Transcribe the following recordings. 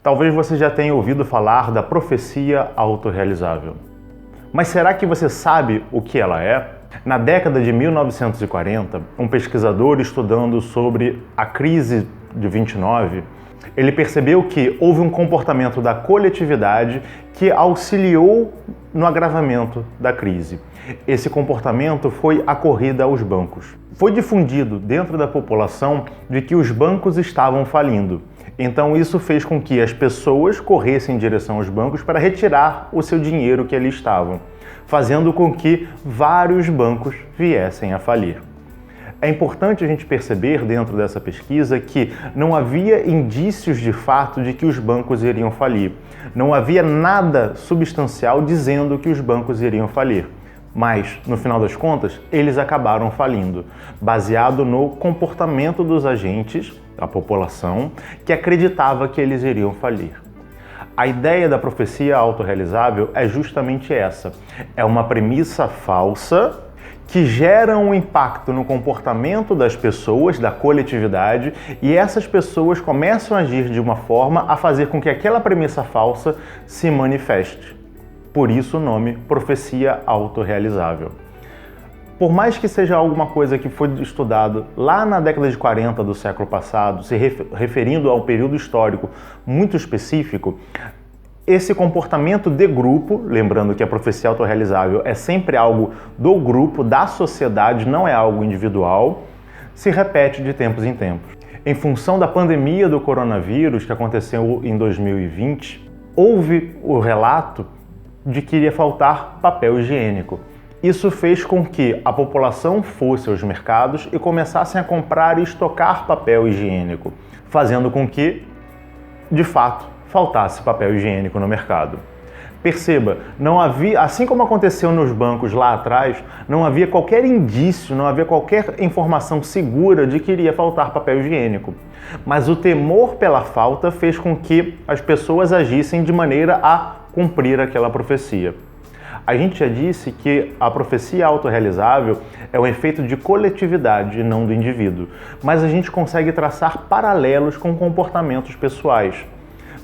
Talvez você já tenha ouvido falar da profecia autorrealizável. Mas será que você sabe o que ela é? Na década de 1940, um pesquisador estudando sobre a crise de 29, ele percebeu que houve um comportamento da coletividade que auxiliou no agravamento da crise. Esse comportamento foi a corrida aos bancos. Foi difundido dentro da população de que os bancos estavam falindo. Então isso fez com que as pessoas corressem em direção aos bancos para retirar o seu dinheiro que ali estavam, fazendo com que vários bancos viessem a falir. É importante a gente perceber dentro dessa pesquisa que não havia indícios de fato de que os bancos iriam falir. Não havia nada substancial dizendo que os bancos iriam falir. Mas, no final das contas, eles acabaram falindo, baseado no comportamento dos agentes, da população, que acreditava que eles iriam falir. A ideia da profecia autorrealizável é justamente essa. É uma premissa falsa que gera um impacto no comportamento das pessoas, da coletividade, e essas pessoas começam a agir de uma forma a fazer com que aquela premissa falsa se manifeste. Por isso o nome profecia autorrealizável. Por mais que seja alguma coisa que foi estudado lá na década de 40 do século passado, se referindo a um período histórico muito específico, esse comportamento de grupo, lembrando que a profecia autorrealizável é sempre algo do grupo, da sociedade, não é algo individual, se repete de tempos em tempos. Em função da pandemia do coronavírus que aconteceu em 2020, houve o relato de que iria faltar papel higiênico. Isso fez com que a população fosse aos mercados e começassem a comprar e estocar papel higiênico, fazendo com que, de fato, faltasse papel higiênico no mercado. Perceba, não havia, assim como aconteceu nos bancos lá atrás, não havia qualquer indício, não havia qualquer informação segura de que iria faltar papel higiênico. Mas o temor pela falta fez com que as pessoas agissem de maneira a cumprir aquela profecia. A gente já disse que a profecia autorrealizável é um efeito de coletividade e não do indivíduo, mas a gente consegue traçar paralelos com comportamentos pessoais.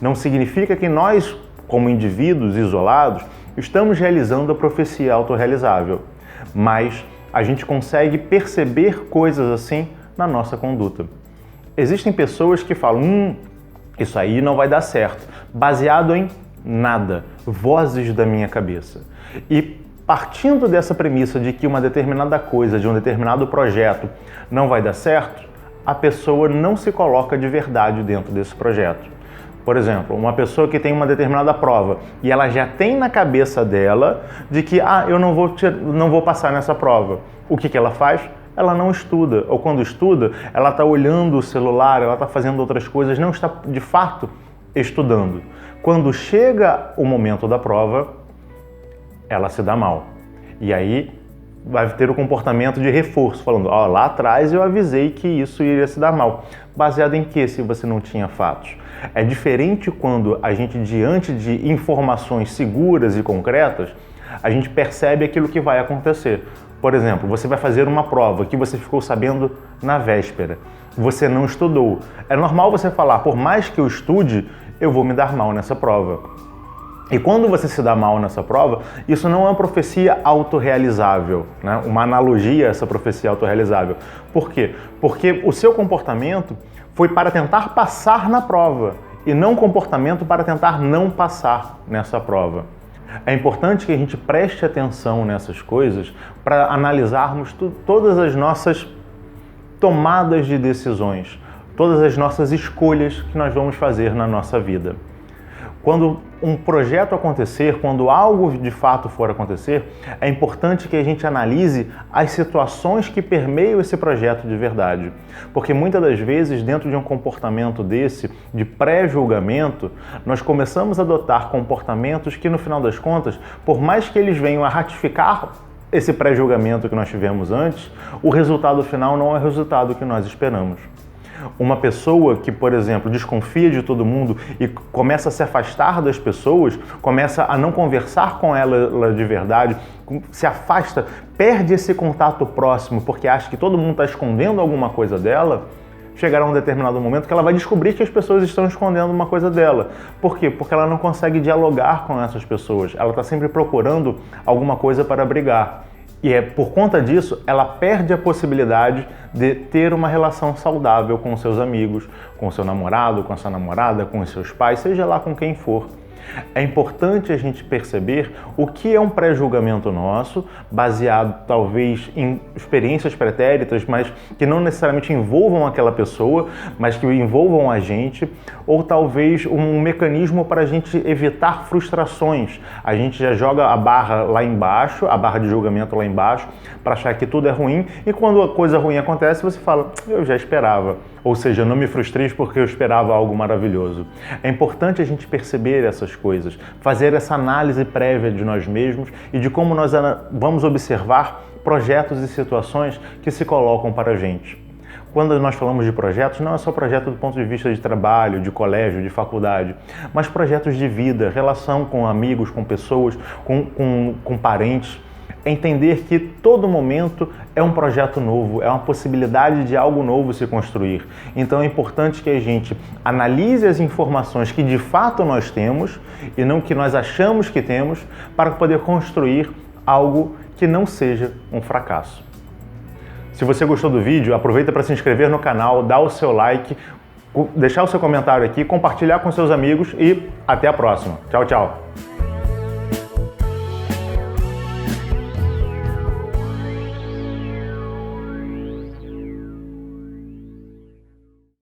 Não significa que nós, como indivíduos isolados, estamos realizando a profecia autorrealizável, mas a gente consegue perceber coisas assim na nossa conduta. Existem pessoas que falam, isso aí não vai dar certo, baseado em nada, vozes da minha cabeça. E partindo dessa premissa de que uma determinada coisa, de um determinado projeto não vai dar certo, a pessoa não se coloca de verdade dentro desse projeto. Por exemplo, uma pessoa que tem uma determinada prova e ela já tem na cabeça dela de que eu não vou passar nessa prova. O que ela faz? Ela não estuda, ou quando estuda, ela está olhando o celular, ela está fazendo outras coisas, não está de fato estudando. Quando chega o momento da prova, ela se dá mal. E aí vai ter o comportamento de reforço, falando, lá atrás eu avisei que isso iria se dar mal. Baseado em que, se você não tinha fatos? É diferente quando a gente, diante de informações seguras e concretas, a gente percebe aquilo que vai acontecer. Por exemplo, você vai fazer uma prova que você ficou sabendo na véspera. Você não estudou. É normal você falar, por mais que eu estude, eu vou me dar mal nessa prova. E quando você se dá mal nessa prova, isso não é uma profecia autorrealizável, né? Uma analogia a essa profecia autorrealizável. Por quê? Porque o seu comportamento foi para tentar passar na prova e não um comportamento para tentar não passar nessa prova. É importante que a gente preste atenção nessas coisas para analisarmos todas as nossas tomadas de decisões, todas as nossas escolhas que nós vamos fazer na nossa vida. Quando um projeto acontecer, quando algo de fato for acontecer, é importante que a gente analise as situações que permeiam esse projeto de verdade. Porque muitas das vezes, dentro de um comportamento desse, de pré-julgamento, nós começamos a adotar comportamentos que, no final das contas, por mais que eles venham a ratificar esse pré-julgamento que nós tivemos antes, o resultado final não é o resultado que nós esperamos. Uma pessoa que, por exemplo, desconfia de todo mundo e começa a se afastar das pessoas, começa a não conversar com ela de verdade, se afasta, perde esse contato próximo porque acha que todo mundo está escondendo alguma coisa dela, chegará um determinado momento que ela vai descobrir que as pessoas estão escondendo uma coisa dela. Por quê? Porque ela não consegue dialogar com essas pessoas. Ela está sempre procurando alguma coisa para brigar. E é por conta disso, ela perde a possibilidade de ter uma relação saudável com seus amigos, com o seu namorado, com a sua namorada, com os seus pais, seja lá com quem for. É importante a gente perceber o que é um pré-julgamento nosso, baseado talvez em experiências pretéritas, mas que não necessariamente envolvam aquela pessoa, mas que envolvam a gente, ou talvez um mecanismo para a gente evitar frustrações. A gente já joga a barra lá embaixo, a barra de julgamento lá embaixo, para achar que tudo é ruim, e quando a coisa ruim acontece, você fala, eu já esperava. Ou seja, não me frustres porque eu esperava algo maravilhoso. É importante a gente perceber essas coisas, fazer essa análise prévia de nós mesmos e de como nós vamos observar projetos e situações que se colocam para a gente. Quando nós falamos de projetos, não é só projeto do ponto de vista de trabalho, de colégio, de faculdade, mas projetos de vida, relação com amigos, com pessoas, com parentes. Entender que todo momento é um projeto novo, é uma possibilidade de algo novo se construir. Então é importante que a gente analise as informações que de fato nós temos e não que nós achamos que temos para poder construir algo que não seja um fracasso. Se você gostou do vídeo, aproveita para se inscrever no canal, dar o seu like, deixar o seu comentário aqui, compartilhar com seus amigos e até a próxima. Tchau, tchau!